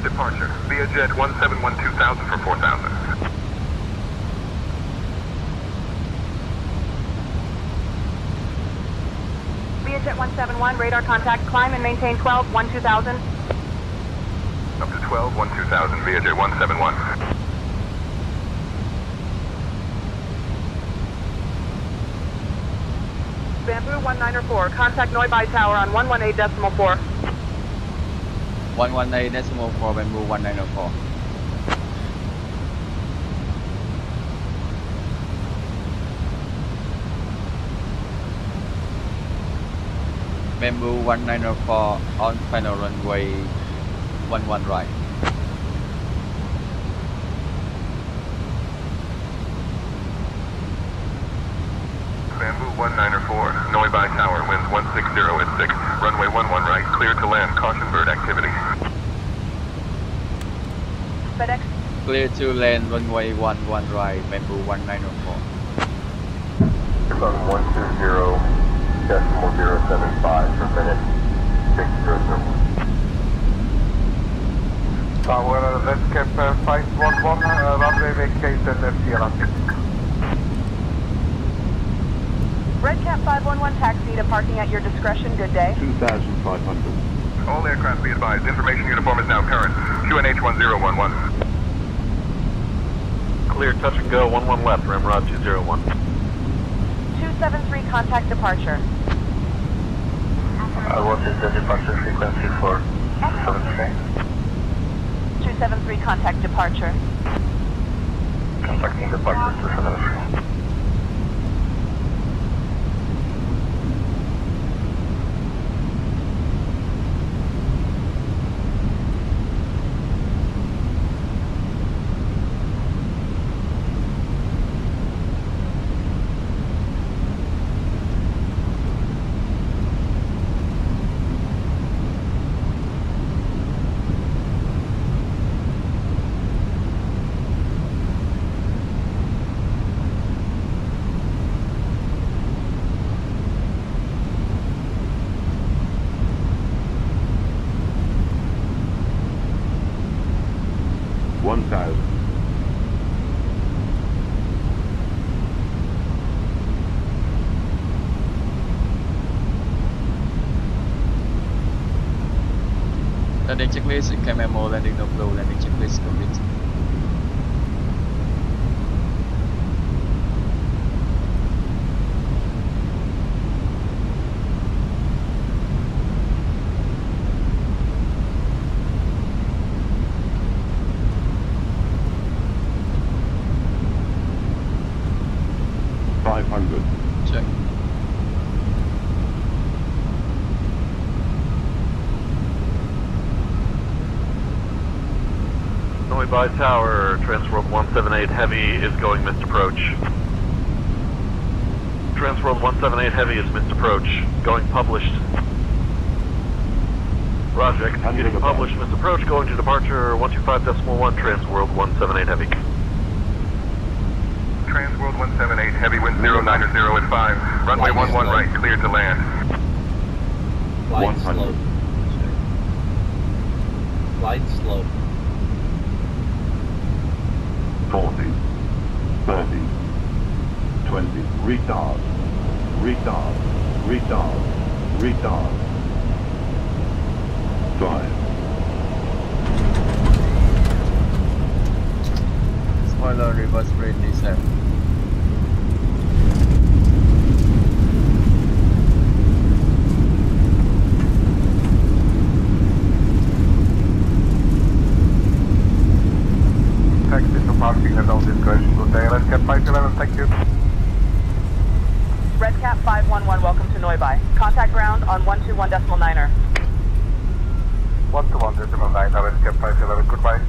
Departure. Via jet 1712,000 for 4,000. Via jet 171, radar contact, climb and maintain 12, 12000. Up to 12, 12,000 via jet 171. Bamboo 1904, contact Noibai Tower on 118.4. 118.4 Bamboo 1904. Bamboo 1904 on final runway 11 right. Bamboo 1904, Noibai Tower, winds 160 at 6, runway 11 right, clear to land, caution bird activity. FedEx. Clear to land runway 11 right, Bamboo 1904. 120.075 per minute, 600. Tower, let's cap 511, runway vacated at Sierra 6. Redcap 511 taxi to parking at your discretion. Good day. 2,500. All aircraft be advised, information uniform is now current. QNH 1011. Clear, touch and go, 11 left, Ramrod 201. 273, contact departure. What is the departure frequency for 273? 273, contact departure. Contacting departure 273. 1000. Landing checklist, KMMO, landing no flow, landing checklist complete. Check. Noibai Tower, Transworld 178 Heavy is going missed approach. Transworld 178 Heavy is missed approach, going published. Roger, executing published missed approach, going to departure 125.1 Transworld 178 Heavy. Transworld 178, heavy wind 090 at 5. Runway 11 right, clear to land. 100. Flight slow. 40, 30, 20, retard, retard, retard, retard. 5. Spoiler, reverse brake descent. Taxi to parking at all discretion. Good day, Red Cap 511, thank you. Red Cap 511, welcome to Noibai. Contact ground on 121.9er. 121.9, Red Cap 511, goodbye.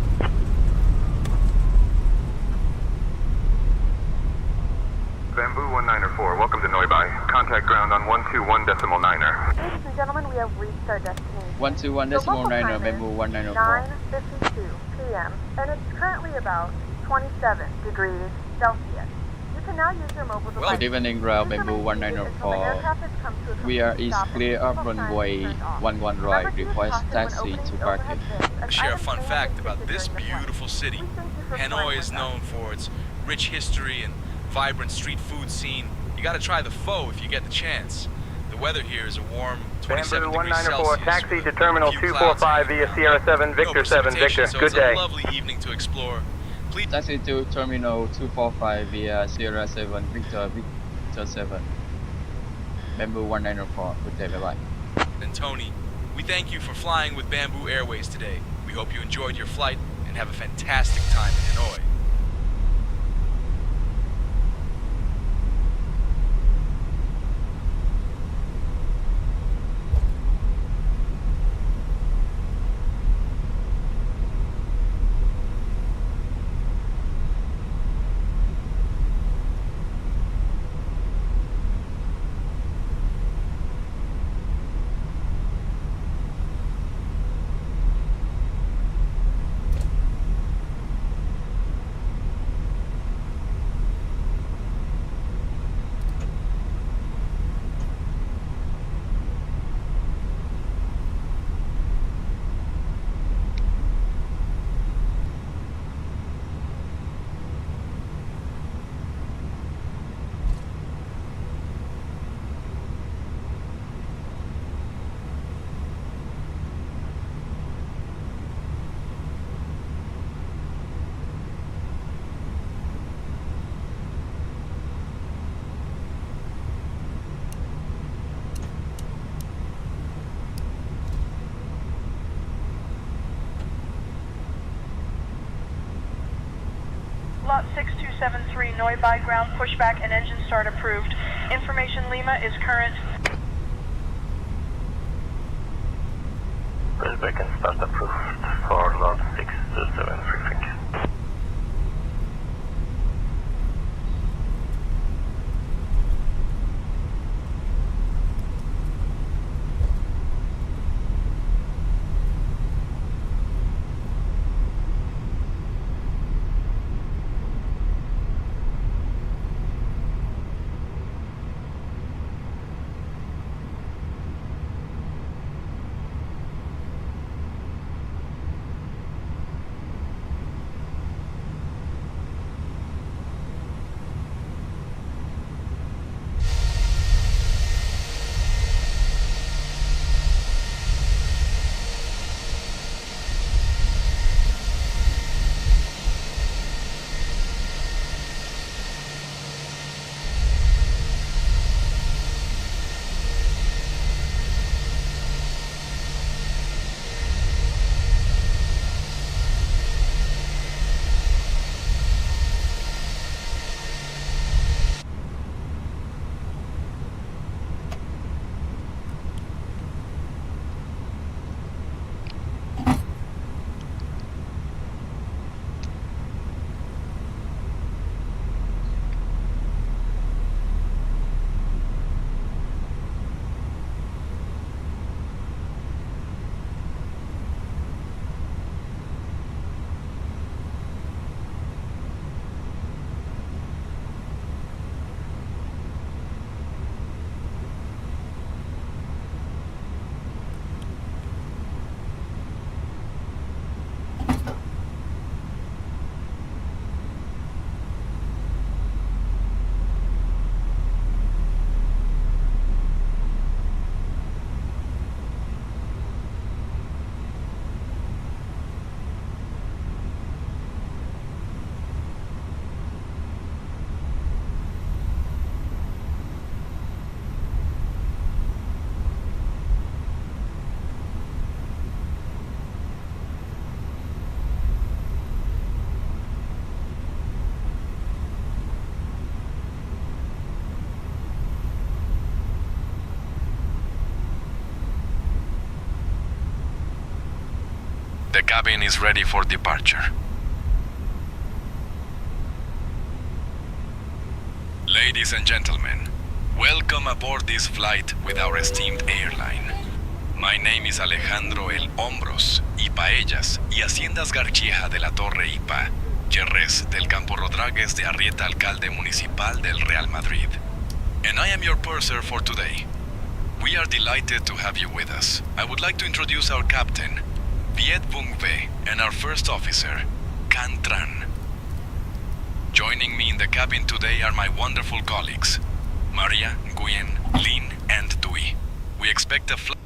Bamboo 194, welcome to Noibai. Contact ground on 121.9er. Ladies and gentlemen, we have reached our destination. 121.9er, Bamboo 194. 9:52 p.m. and it's currently about 27 degrees Celsius. You can now use your mobile device. Good evening, ground Bamboo 194. We are east clear of runway 11 right. Request taxi to parking. To share a fun fact about this beautiful city. Hanoi is known for its rich history and vibrant street food scene. You gotta try the pho if you get the chance. The weather here is a warm 27 Bamboo degrees 194, Celsius. taxi to Terminal Few 245 clouds. via Sierra 7, Victor 7, Victor. So Good it's day. a lovely evening to explore. Please Taxi to Terminal 245 via Sierra 7, Victor 7. Bamboo 194. Good day, bye-bye. and Tony, we thank you for flying with Bamboo Airways today. We hope you enjoyed your flight and have a fantastic time in Hanoi. Lot 6273, Noibai ground pushback and engine start approved. Information Lima is current. Pushback and start approved for lot 6273, thank you. The cabin is ready for departure. Ladies and gentlemen, welcome aboard this flight with our esteemed airline. My name is Alejandro El Hombros, y Paellas y Haciendas García de la Torre Ipa, Jerez del Campo Rodríguez de Arrieta, alcalde municipal del Real Madrid. And I am your purser for today. We are delighted to have you with us. I would like to introduce our captain, Viet Vung Ve, and our first officer, Can Tran. Joining me in the cabin today are my wonderful colleagues, Maria, Nguyen, Lin, and Dui. We expect a flight